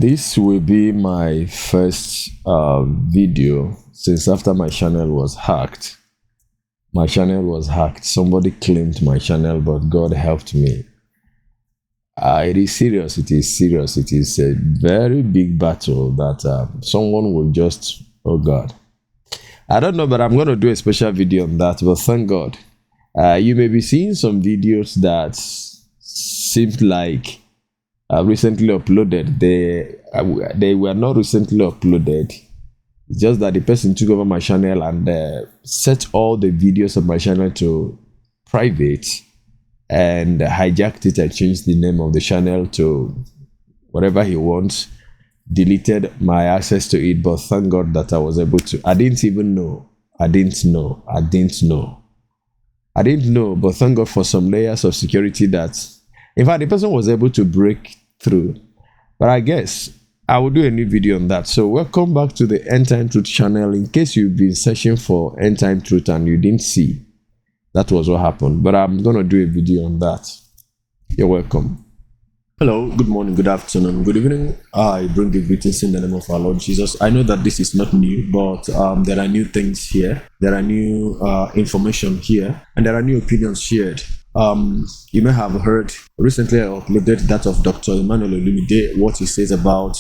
This will be my first video since after my channel was hacked. My channel was hacked. Somebody claimed my channel, but God helped me. It is serious. It is serious. It is a very big battle that someone will just, oh God. I don't know, but I'm going to do a special video on that. But thank God. You may be seeing some videos that seemed like recently uploaded. They were not recently uploaded. It's just that the person took over my channel and set all the videos of my channel to private and hijacked it and changed the name of the channel to whatever he wants. Deleted my access to it, but thank God that I was able to. I didn't even know. I didn't know, but thank God for some layers of security that, in fact, the person was able to break through. But I guess I will do a new video on that. So welcome back to the End Time Truth channel. In case you've been searching for End Time Truth and you didn't see, that was what happened. But I'm going to do a video on that. You're welcome. Hello, good morning, good afternoon, good evening. I bring the greetings in the name of our Lord Jesus. I know that this is not new, but there are new things here. There are new information here, and there are new opinions shared. You may have heard recently I uploaded that of Dr. Emmanuel Olumide, what he says about,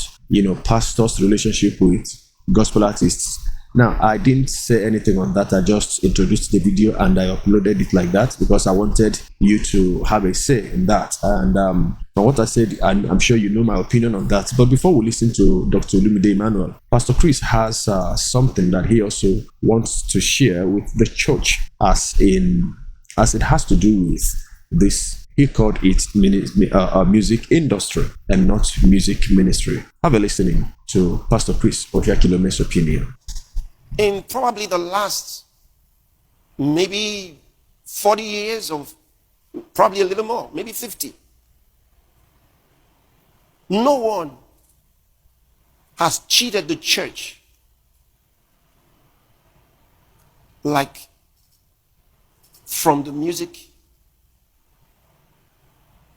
pastors' relationship with gospel artists. Now, I didn't say anything on that. I just introduced the video and I uploaded it like that because I wanted you to have a say in that. And from what I said, and I'm sure you know my opinion on that. But before we listen to Dr. Olumide Emmanuel, Pastor Chris has something that he also wants to share with the church as it has to do with this. He called it music industry and not music ministry. Have a listening to Pastor Chris Ojakilome's opinion. In probably the last maybe 40 years, or probably a little more, maybe 50, no one has cheated the church like from the music,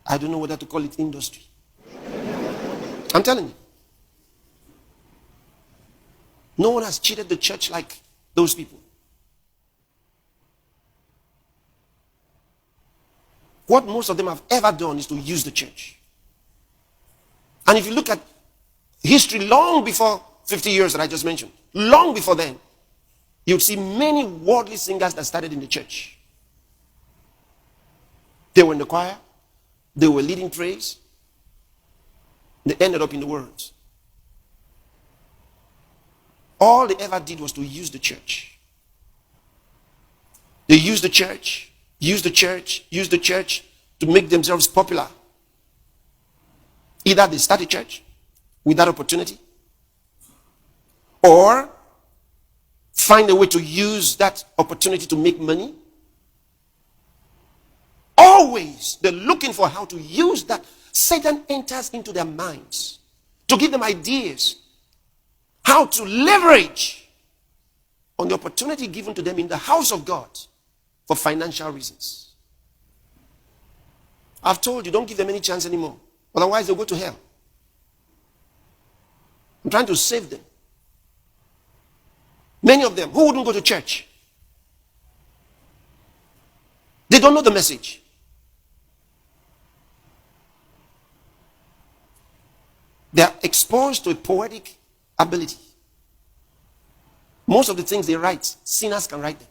I don't know whether to call it industry. I'm telling you. No one has cheated the church like those people. What most of them have ever done is to use the church. And if you look at history long before 50 years that I just mentioned, long before then, you'd see many worldly singers that started in the church. They were in the choir, they were leading praise, they ended up in the world. All they ever did was to use the church. They used the church to make themselves popular. Either they start a church with that opportunity, or find a way to use that opportunity to make money. Always they're looking for how to use that. Satan enters into their minds to give them ideas how to leverage on the opportunity given to them in the house of God for financial reasons. I've told you, don't give them any chance anymore. Otherwise, they'll go to hell. I'm trying to save them. Many of them, who wouldn't go to church? They don't know the message. They are exposed to a poetic ability. Most of the things they write, sinners can write them.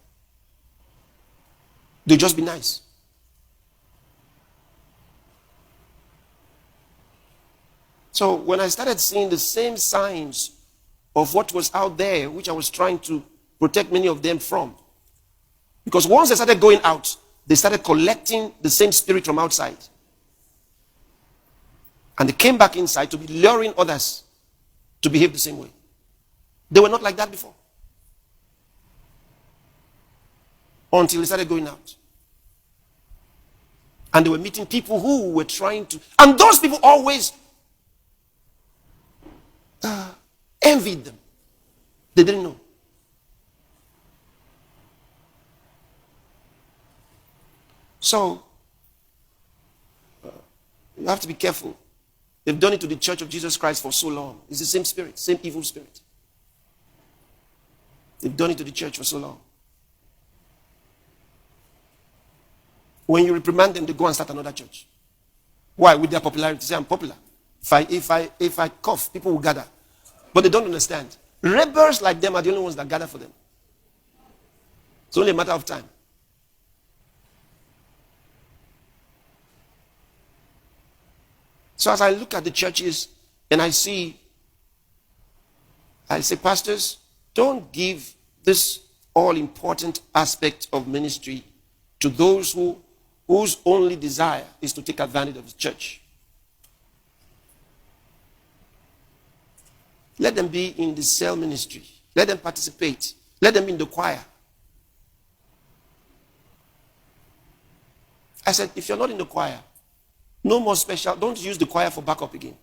They'll just be nice. So when I started seeing the same signs of what was out there, which I was trying to protect many of them from, because once they started going out, they started collecting the same spirit from outside. And they came back inside to be luring others to behave the same way. They were not like that before. Until they started going out. And they were meeting people who were trying to, and those people always envied them. They didn't know. So, you have to be careful They've done it to the Church of Jesus Christ for so long. It's the same spirit, same evil spirit. They've done it to the church for so long. When you reprimand them, they go and start another church. Why? With their popularity. Say, I'm popular. If I cough, people will gather. But they don't understand. Rebels like them are the only ones that gather for them. It's only a matter of time. So as I look at the churches and I say, pastors, don't give this all-important aspect of ministry to those whose only desire is to take advantage of the church. Let them be in the cell ministry. Let them participate. Let them be in the choir. I said, if you're not in the choir, no more special. Don't use the choir for backup again.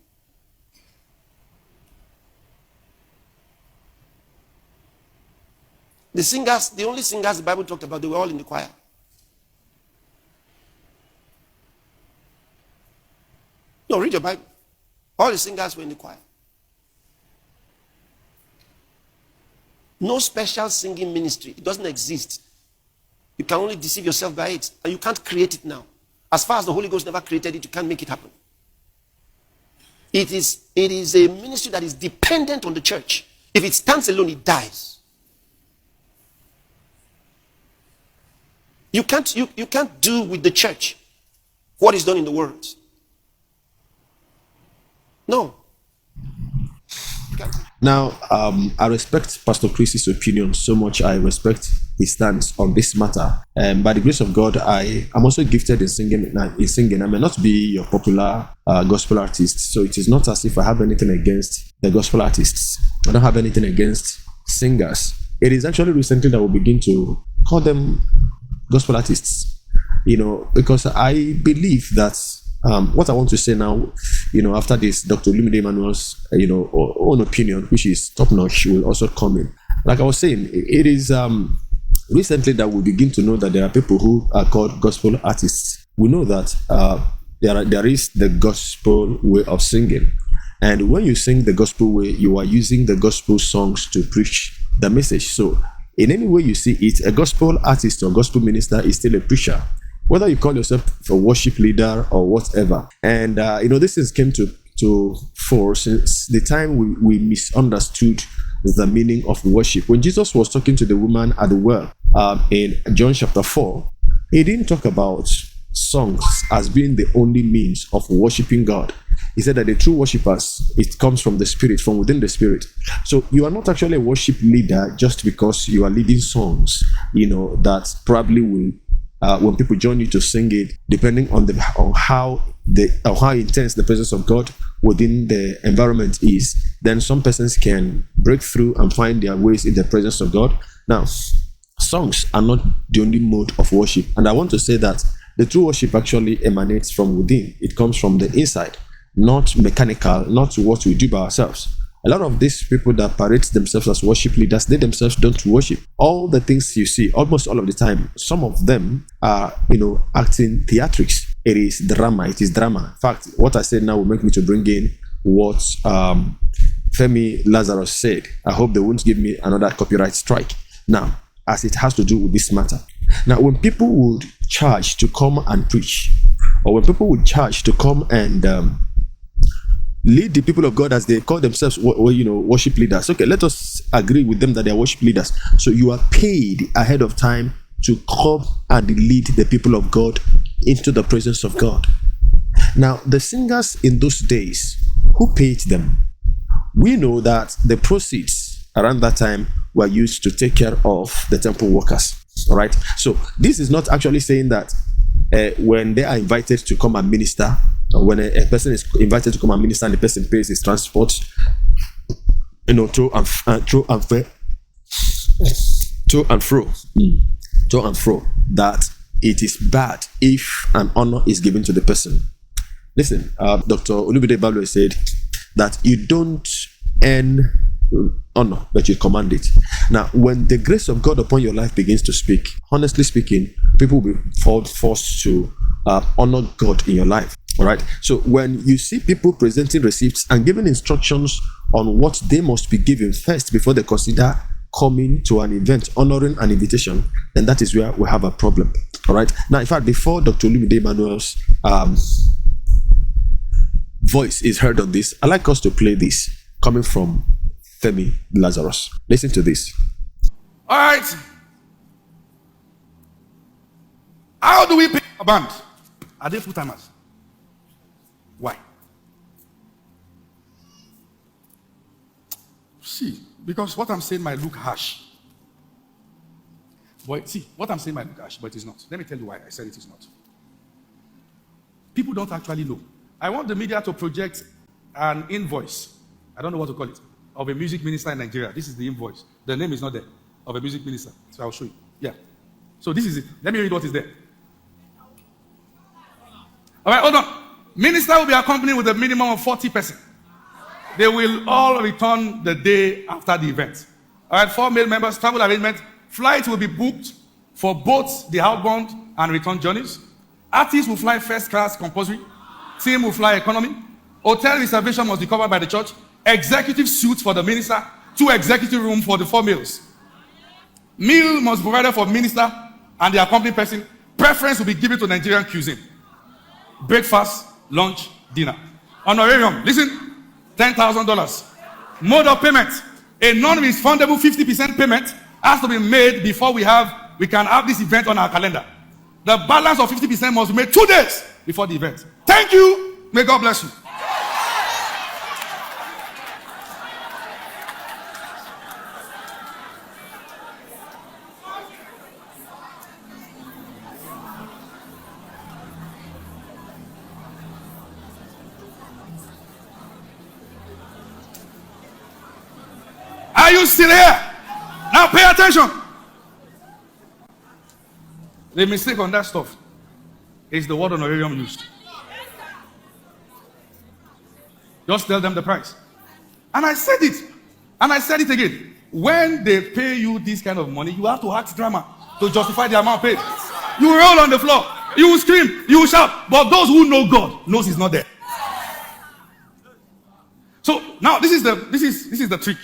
The singers, the only singers the Bible talked about, they were all in the choir. No, read your Bible. All the singers were in the choir. No special singing ministry. It doesn't exist. You can only deceive yourself by it. And you can't create it now. As far as the Holy Ghost never created it, you can't make it happen. It is a ministry that is dependent on the church. If it stands alone, it dies. You can't do with the church what is done in the world. No. Now, I respect Pastor Chris's opinion so much. I respect his stance on this matter. By the grace of God, I am also gifted in singing. I may not be your popular gospel artist, so it is not as if I have anything against the gospel artists. I don't have anything against singers. It is actually recently that we begin to call them gospel artists, because I believe that what I want to say now, after this, Dr. Olumide Emmanuel's, own opinion, which is top notch, will also come in. Like I was saying, it is recently that we begin to know that there are people who are called gospel artists. We know that there is the gospel way of singing. And when you sing the gospel way, you are using the gospel songs to preach the message. So in any way you see it, a gospel artist or gospel minister is still a preacher, whether you call yourself a worship leader or whatever. And this things came to fore since the time we misunderstood the meaning of worship. When Jesus was talking to the woman at the well in John chapter 4, he didn't talk about songs as being the only means of worshiping God. He said that the true worshipers, it comes from the Spirit, from within the Spirit. So you are not actually a worship leader just because you are leading songs, that probably will, when people join you to sing it, depending on how intense the presence of God within the environment is, then some persons can break through and find their ways in the presence of God. Now, songs are not the only mode of worship. And I want to say that the true worship actually emanates from within. It comes from the inside, not mechanical, not what we do by ourselves. A lot of these people that parade themselves as worship leaders, they themselves don't worship. All the things you see, almost all of the time, some of them are, acting theatrics. It is drama. In fact, what I said now will make me to bring in what Femi Lazarus said. I hope they won't give me another copyright strike. Now, as it has to do with this matter. Now, when people would charge to come and preach, or when people would charge to come and lead the people of God, as they call themselves, worship leaders. Okay, let us agree with them that they are worship leaders. So you are paid ahead of time to come and lead the people of God into the presence of God. Now, the singers in those days, who paid them? We know that the proceeds around that time were used to take care of the temple workers. All right. So this is not actually saying that when they are invited to come and minister, or when a person is invited to come and minister and the person pays his transport, to and fro, that it is bad if an honor is given to the person. Listen, Dr. Olumide Emmanuel said that you don't earn honor, but you command it. Now, when the grace of God upon your life begins to speak, honestly speaking, people will be forced to honor God in your life. All right. So when you see people presenting receipts and giving instructions on what they must be given first before they consider coming to an event, honoring an invitation, then that is where we have a problem. All right. Now, in fact, before Dr. Olumide Emmanuel's voice is heard on this, I'd like us to play this coming from Femi Lazarus. Listen to this. All right. How do we pay a band? Are they full-timers? Why? See, because what I'm saying might look harsh. But see, what I'm saying might look harsh, but it is not. Let me tell you why I said it is not. People don't actually know. I want the media to project an invoice. I don't know what to call it. Of a music minister in Nigeria. This is the invoice. The name is not there. Of a music minister. So I'll show you. Yeah. So this is it. Let me read what is there. All right, hold on. Minister will be accompanied with a minimum of 40 persons. They will all return the day after the event. All right, 4 male members, travel arrangement. Flights will be booked for both the outbound and return journeys. Artists will fly first class compulsory. Team will fly economy. Hotel reservation must be covered by the church. Executive suites for the minister. 2 executive rooms for the 4 males. Meal must be provided for minister and the accompanying person. Preference will be given to Nigerian cuisine. Breakfast, lunch, dinner. Honorarium, listen, $10,000. Mode of payment, a non-refundable 50% payment has to be made before we can have this event on our calendar. The balance of 50% must be made 2 days before the event. Thank you. May God bless you. Are you still here? Now pay attention. The mistake on that stuff is the word honorarium used. Just tell them the price. And I said it. And I said it again. When they pay you this kind of money, you have to act drama to justify the amount paid. You roll on the floor. You will scream. You will shout. But those who know God knows He's not there. So now this is the trick.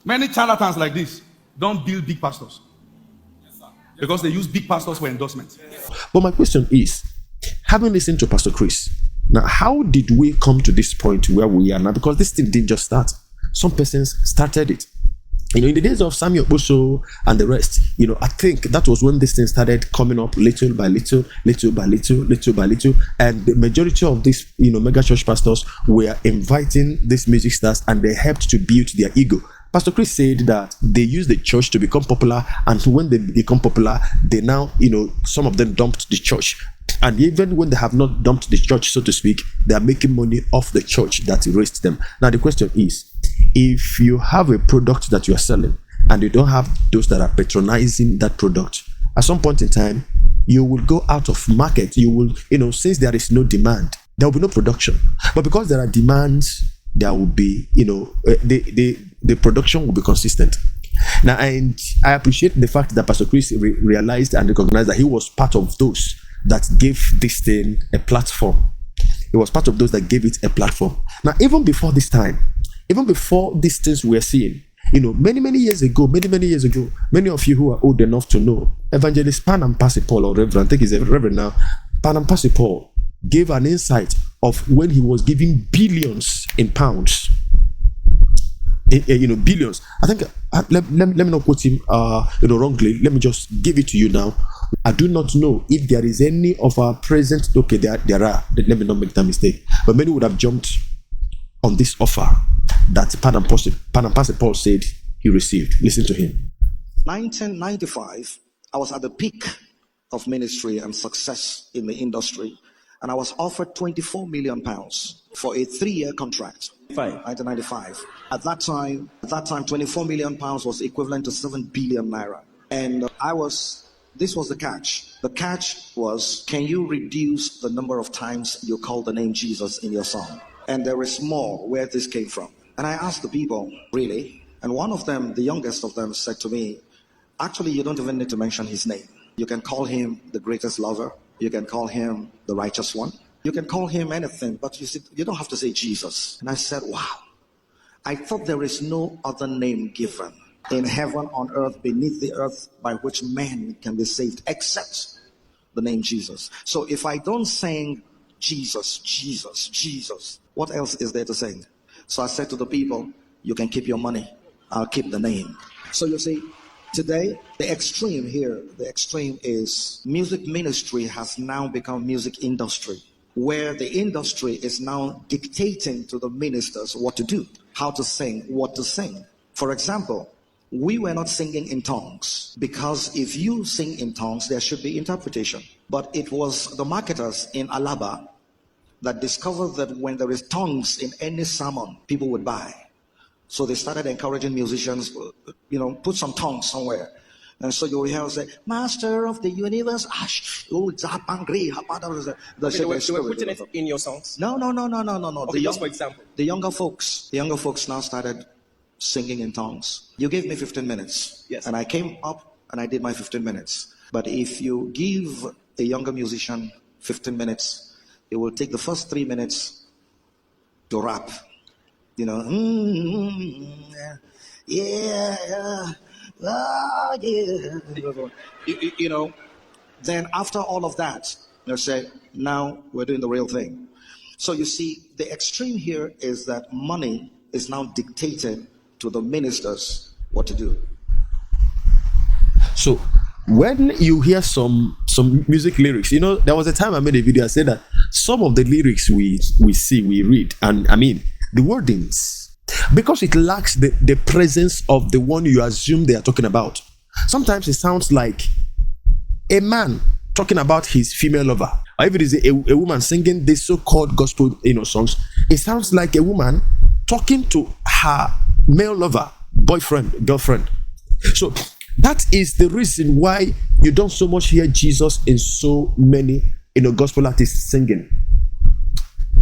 Many charlatans like this don't build big pastors because they use big pastors for endorsements. But my question is, having listened to Pastor Chris, now how did we come to this point where we are now? Because this thing didn't just start. Some persons started it. In the days of Samuel Boso and the rest, I think that was when this thing started coming up little by little, little by little, little by little. And the majority of these, mega church pastors were inviting these music stars and they helped to build their ego. Pastor Chris said that they use the church to become popular, and when they become popular, they now, some of them dumped the church. And even when they have not dumped the church, so to speak, they are making money off the church that raised them. Now, the question is, if you have a product that you are selling and you don't have those that are patronizing that product, at some point in time, you will go out of market. You will, since there is no demand, there will be no production. But because there are demands, there will be, the production will be consistent. Now, and I appreciate the fact that Pastor Chris realized and recognized that he was part of those that gave this thing a platform. He was part of those that gave it a platform. Now, even before this time, even before these things we are seeing, many years ago, many of you who are old enough to know, Evangelist Panam Percy Paul, or Reverend, I think he's a Reverend now, Panam Percy Paul gave an insight of when he was giving billions in pounds. Billions. I think, let me not quote him wrongly. Let me just give it to you now. I do not know if there is any of our present, okay, there are, let me not make that mistake, but many would have jumped on this offer that Panam Percy Paul said he received. Listen to him. 1995, I was at the peak of ministry and success in the industry, and I was offered 24 million pounds for a 3-year contract. 1995. At that time, 24 million pounds was equivalent to 7 billion naira. And this was the catch. The catch was, can you reduce the number of times you call the name Jesus in your song? And there is more where this came from. And I asked the people, really? And one of them, the youngest of them, said to me, actually, you don't even need to mention his name. You can call him the greatest lover. You can call him the righteous one. You can call him anything, but you don't have to say Jesus. And I said, wow. I thought there is no other name given in heaven, on earth, beneath the earth, by which man can be saved, except the name Jesus. So if I don't sing Jesus, Jesus, Jesus, what else is there to sing? So I said to the people, you can keep your money. I'll keep the name. So you see, today, the extreme is music ministry has now become music industry, where the industry is now dictating to the ministers what to do, how to sing, what to sing. For example, we were not singing in tongues, because if you sing in tongues, there should be interpretation. But it was the marketers in Alaba that discovered that when there is tongues in any sermon, people would buy. So they started encouraging musicians, put some tongues somewhere. And so you will hear say, Master of the Universe. They were putting it in your songs? No. Okay, just for example. The younger folks now started singing in tongues. You gave me 15 minutes. Yes. And I came up and I did my 15 minutes. But if you give a younger musician 15 minutes, it will take the first 3 minutes to rap. Yeah. Then after all of that, they'll say, now we're doing the real thing. So you see, the extreme here is that money is now dictated to the ministers what to do. So when you hear some music lyrics, there was a time I made a video, I said that some of the lyrics we read, and I mean the wordings, because it lacks the presence of the one you assume they are talking about. Sometimes it sounds like a man talking about his female lover, or if it is a woman singing this so-called gospel songs, it sounds like a woman talking to her male lover, boyfriend, girlfriend. So that is the reason why you don't so much hear Jesus in so many gospel artists singing.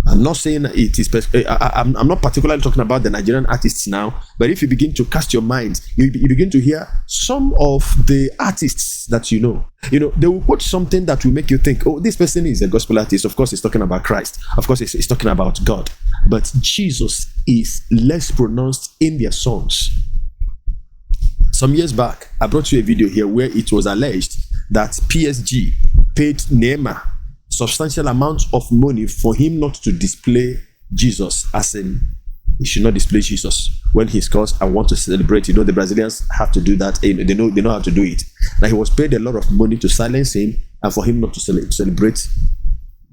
I'm not saying it is. I'm not particularly talking about the Nigerian artists now, but if you begin to cast your mind, you begin to hear some of the artists that they will quote something that will make you think, oh, this person is a gospel artist. Of course, he's talking about Christ. Of course, he's talking about God. But Jesus is less pronounced in their songs. Some years back, I brought you a video here where it was alleged that PSG paid Neymar substantial amount of money for him not to display Jesus, as in he should not display Jesus when he scores and want to celebrate. The Brazilians have to do that. They know how to do it. Now he was paid a lot of money to silence him and for him not to celebrate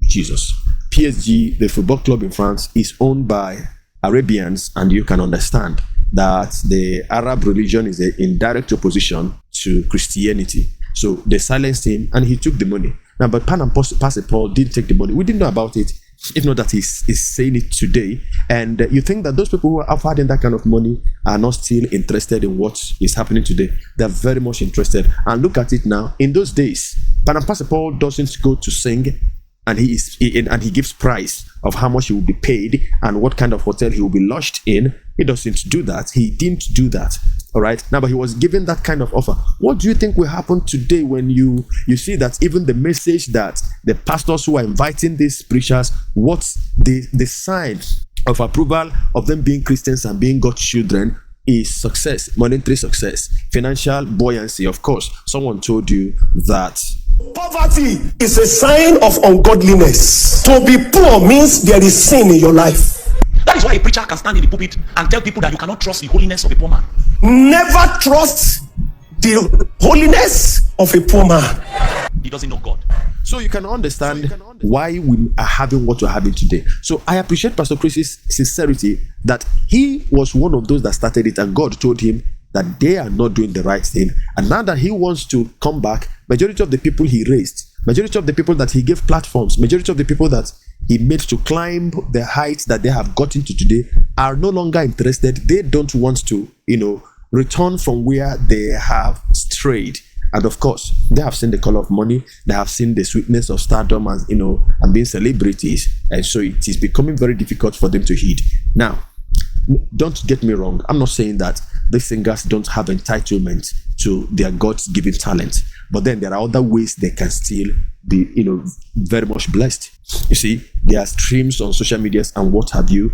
Jesus. PSG, the football club in France, is owned by Arabians, and you can understand that the Arab religion is in direct opposition to Christianity. So they silenced him and he took the money. Now, but Panam Percy Paul did take the money. We didn't know about it, if not that he's saying it today. And you think that those people who are offering that kind of money are not still interested in what is happening today. They're very much interested. And look at it now. In those days, Panam Percy Paul doesn't go to sing, and he gives price of how much he will be paid and what kind of hotel he will be lodged in. He doesn't do that. He didn't do that. All right. Now, but he was given that kind of offer. What do you think will happen today when you see that even the message that the pastors who are inviting these preachers, what's the sign of approval of them being Christians and being God's children is success, monetary success, financial buoyancy. Of course, someone told you that poverty is a sign of ungodliness. To be poor means there is sin in your life. That is why a preacher can stand in the pulpit and tell people that you cannot trust the holiness of a poor man. Never trust the holiness of a poor man. He doesn't know God. So you can understand why we are having what we're having today. So I appreciate Pastor Chris's sincerity that he was one of those that started it, and God told him that they are not doing the right thing. And now that he wants to come back, majority of the people he raised, majority of the people that he gave platforms, majority of the people that he made to climb the heights that they have gotten to today are no longer interested. They don't want to, return from where they have strayed. And of course, they have seen the color of money. They have seen the sweetness of stardom and being celebrities. And so it is becoming very difficult for them to heed. Now, don't get me wrong. I'm not saying that the singers don't have entitlement to their God's given talent. But then there are other ways they can still be, very much blessed. You see, there are streams on social medias and what have you,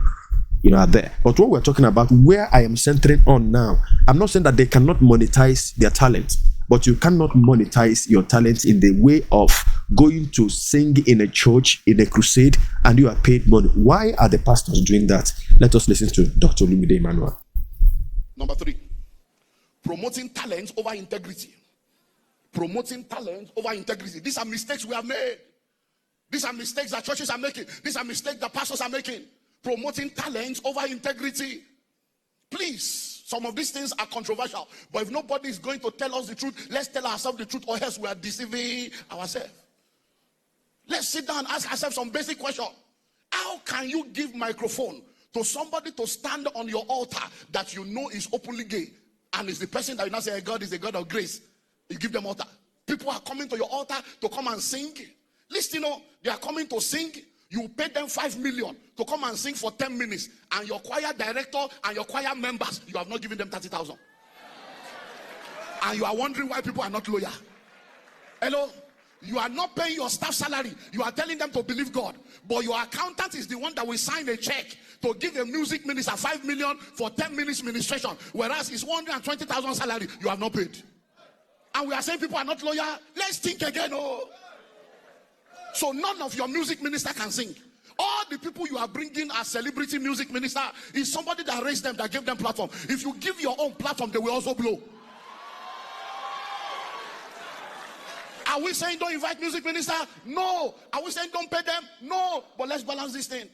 are there. But what we're talking about, where I am centering on now, I'm not saying that they cannot monetize their talent, but you cannot monetize your talent in the way of going to sing in a church, in a crusade, and you are paid money. Why are the pastors doing that? Let us listen to Dr. Olumide Emmanuel. Number 3, promoting talent over integrity. Promoting talent over integrity. These are mistakes we have made. These are mistakes that churches are making. These are mistakes that pastors are making. Promoting talent over integrity. Please, some of these things are controversial, but if nobody is going to tell us the truth, let's tell ourselves the truth, or else we are deceiving ourselves. Let's sit down and ask ourselves some basic question. How can you give microphone to somebody to stand on your altar that you know is openly gay, and is the person that you now say God is a God of grace? You give them altar. People are coming to your altar to come and sing. Listen, they are coming to sing. You pay them 5 million to come and sing for 10 minutes, and your choir director and your choir members, you have not given them 30,000. And you are wondering why people are not loyal. Hello? You are not paying your staff salary. You are telling them to believe God. But your accountant is the one that will sign a check to give a music minister 5 million for 10 minutes ministration, whereas it's 120,000 salary you have not paid. And we are saying people are not loyal. Let's think again. So none of your music minister can sing. All the people you are bringing as celebrity music minister is somebody that raised them, that gave them platform. If you give your own platform, they will also blow. Are we saying don't invite music minister? No. Are we saying don't pay them? No. But let's balance this thing.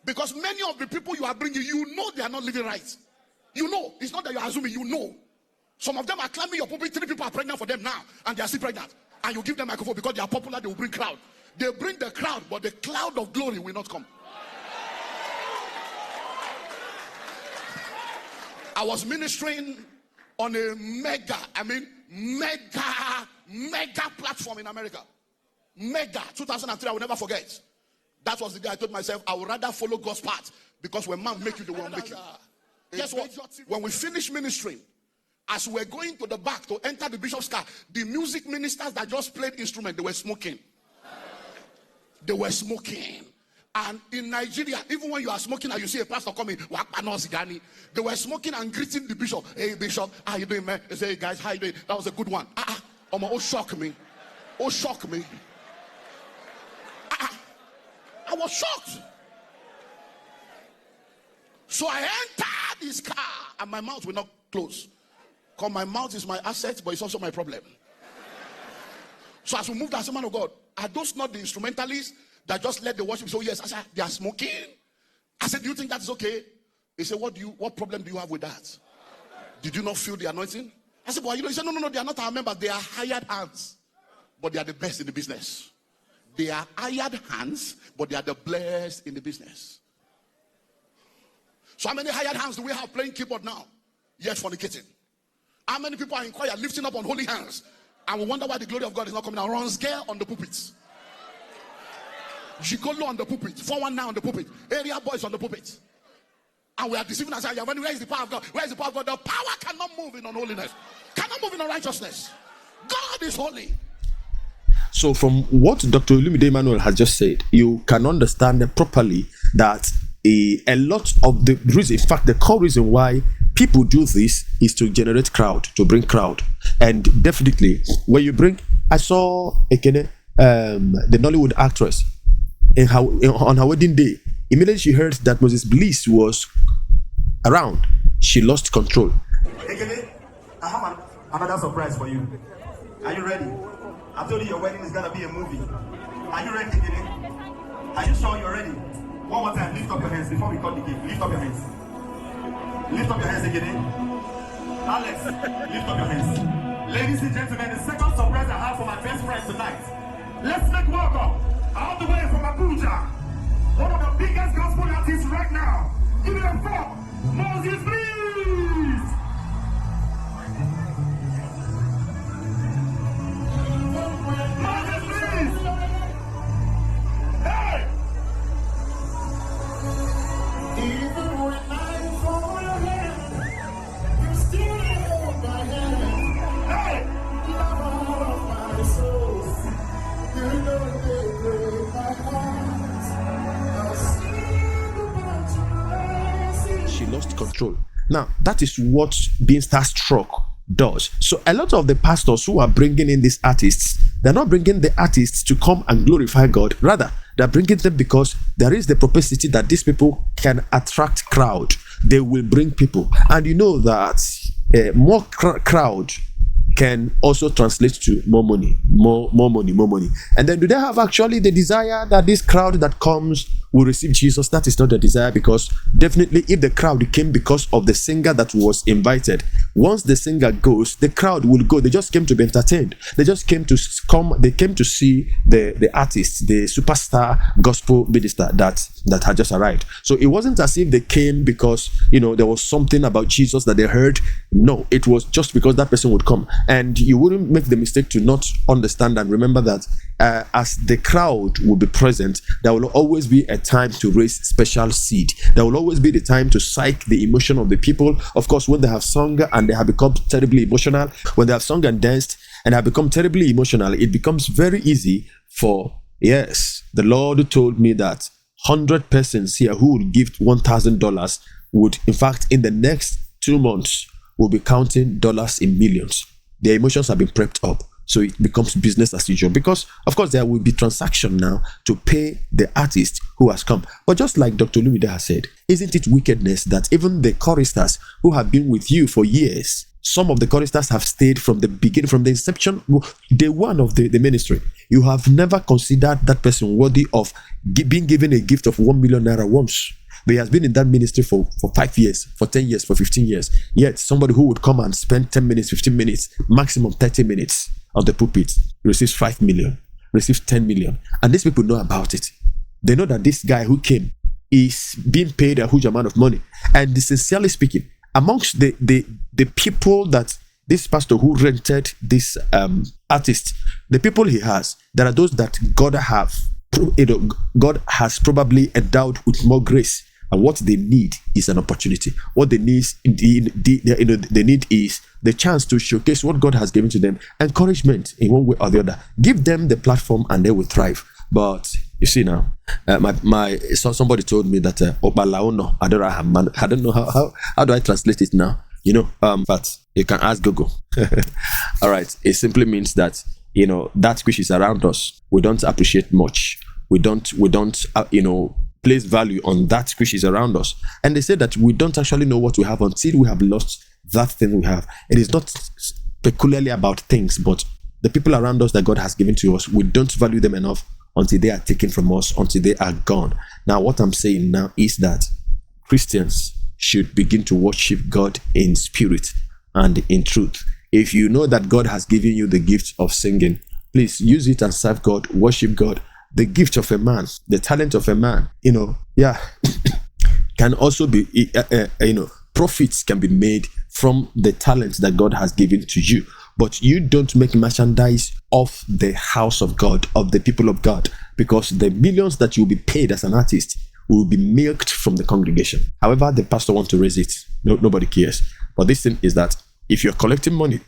Because many of the people you are bringing, they are not living right. It's not that you're assuming, Some of them are climbing your pulpit. 3 people are pregnant for them now, and they are still pregnant. And you give them microphone because they are popular, they will bring crowd. They bring the crowd, but the cloud of glory will not come. I was ministering on a mega platform in America. Mega, 2003, I will never forget. That was the day I told myself, I would rather follow God's path, because when man make you, they won't make you. Guess what? When we finished ministering, as we're going to the back to enter the bishop's car, the music ministers that just played instrument, they were smoking. They were smoking. And in Nigeria, even when you are smoking and you see a pastor coming, they were smoking and greeting the bishop. Hey bishop, how you doing, man? They say, hey guys, how you doing? That was a good one. Oh, shock me. Oh, shock me. I was shocked. So I entered this car and my mouth will not close. Because my mouth is my asset, but it's also my problem. So as we moved, I said, man of God, are those not the instrumentalists that just let the worship? So yes, I said, they are smoking. I said, do you think that's okay? He said, what problem do you have with that? Did you not feel the anointing? I said, well, he said, no, they are not our members. They are hired hands, but they are the best in the business. They are hired hands, but they are the blessed in the business. So how many hired hands do we have playing keyboard now? Yet fornicating. How many people are in choir lifting up on holy hands? And we wonder why the glory of God is not coming down. Runs girl on the pulpit. Gigolo on the pulpit. 419 on the pulpit. Area boys on the pulpit. And we are deceiving ourselves. Where is the power of God? Where is the power of God? The power cannot move in unholiness. Cannot move in unrighteousness. God is holy. So from what Dr. Olumide Emmanuel has just said, you can understand properly that a lot of the reason, in fact, the core reason why people do this is to generate crowd, to bring crowd. And definitely, when you bring, I saw the Nollywood actress on her wedding day. Immediately she heard that Moses Bliss was around, she lost control. I have another surprise for you. Are you ready? I told you your wedding is gonna be a movie. Are you ready, Gene? Are you sure you're ready? One more time, lift up your hands before we cut the cake. Lift up your hands. Lift up your hands again. Alex, lift up your hands. Ladies and gentlemen, the second surprise I have for my best friend tonight. Let's make welcome all the way from Abuja, one of the biggest gospel artists right now. Give it up for Moses, please. Moses, please. Hey. Even when I fall in, you still hold my hand. Hey. Love of my soul. she lost control. Now, that is what being starstruck does. So a lot of the pastors who are bringing in these artists, they're not bringing the artists to come and glorify God. Rather, they're bringing them because there is the propensity that these people can attract crowd. They will bring people. And you know that more crowd can also translate to more money, more money. And then do they have actually the desire that this crowd that comes will receive Jesus? That is not the desire, because definitely if the crowd came because of the singer that was invited, once the singer goes, the crowd will go. They just came to be entertained. They just came to come. They came to see the artist, the superstar gospel minister that had just arrived. So it wasn't as if they came because there was something about Jesus that they heard. No, it was just because that person would come. And you wouldn't make the mistake to not understand and remember that as the crowd will be present, there will always be a time to raise special seed. There will always be the time to psych the emotion of the people. Of course, when they have sung and they have become terribly emotional, when they have sung and danced and have become terribly emotional, it becomes very easy for, yes, the Lord told me that 100 persons here who would give $1,000 would, in fact, in the next 2 months, will be counting dollars in millions. Their emotions have been prepped up. So it becomes business as usual, because of course there will be transaction now to pay the artist who has come. But just like Dr. Olumide has said, isn't it wickedness that even the choristers who have been with you for years, some of the choristers have stayed from the beginning, from the inception, day one of the ministry. You have never considered that person worthy of being given a gift of 1 million naira once. But he has been in that ministry for 5 years, for 10 years, for 15 years. Yet somebody who would come and spend 10 minutes, 15 minutes, maximum 30 minutes on the pulpit receives 5 million, receives 10 million. And these people know about it. They know that this guy who came is being paid a huge amount of money. And sincerely speaking, amongst the people that this pastor who rented this artist, the people he has, there are those that God has probably endowed with more grace. And what they need is an opportunity. What they need, they need is the chance to showcase what God has given to them. Encouragement in one way or the other. Give them the platform and they will thrive. But you see now, somebody told me that I don't know how do I translate it now. But you can ask Google. All right, it simply means that that which is around us, we don't appreciate much. We don't place value on that which is around us. And they say that we don't actually know what we have until we have lost that thing we have. It is not peculiarly about things, but the people around us that God has given to us, we don't value them enough until they are taken from us, until they are gone. Now, what I'm saying now is that Christians should begin to worship God in spirit and in truth. If you know that God has given you the gift of singing, please use it and serve God, worship God. The gift of a man, the talent of a man, can also be, profits can be made from the talents that God has given to you. But you don't make merchandise of the house of God, of the people of God, because the millions that you'll be paid as an artist will be milked from the congregation. However, the pastor wants to raise it. Nobody cares. But this thing is that if you're collecting money,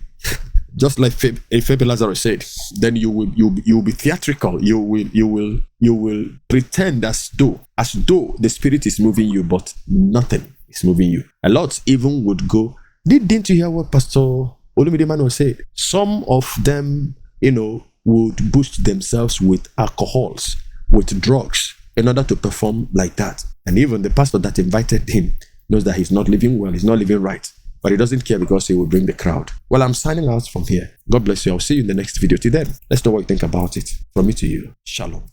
just like Femi Lazarus said, then you will be theatrical. You will pretend as though the spirit is moving you, but nothing is moving you. A lot even would go. Didn't you hear what Pastor Olumide Emmanuel said? Some of them, would boost themselves with alcohols, with drugs, in order to perform like that. And even the pastor that invited him knows that he's not living well, he's not living right. But he doesn't care because he will bring the crowd. Well, I'm signing out from here. God bless you. I'll see you in the next video. Till then, let's know what you think about it. From me to you. Shalom.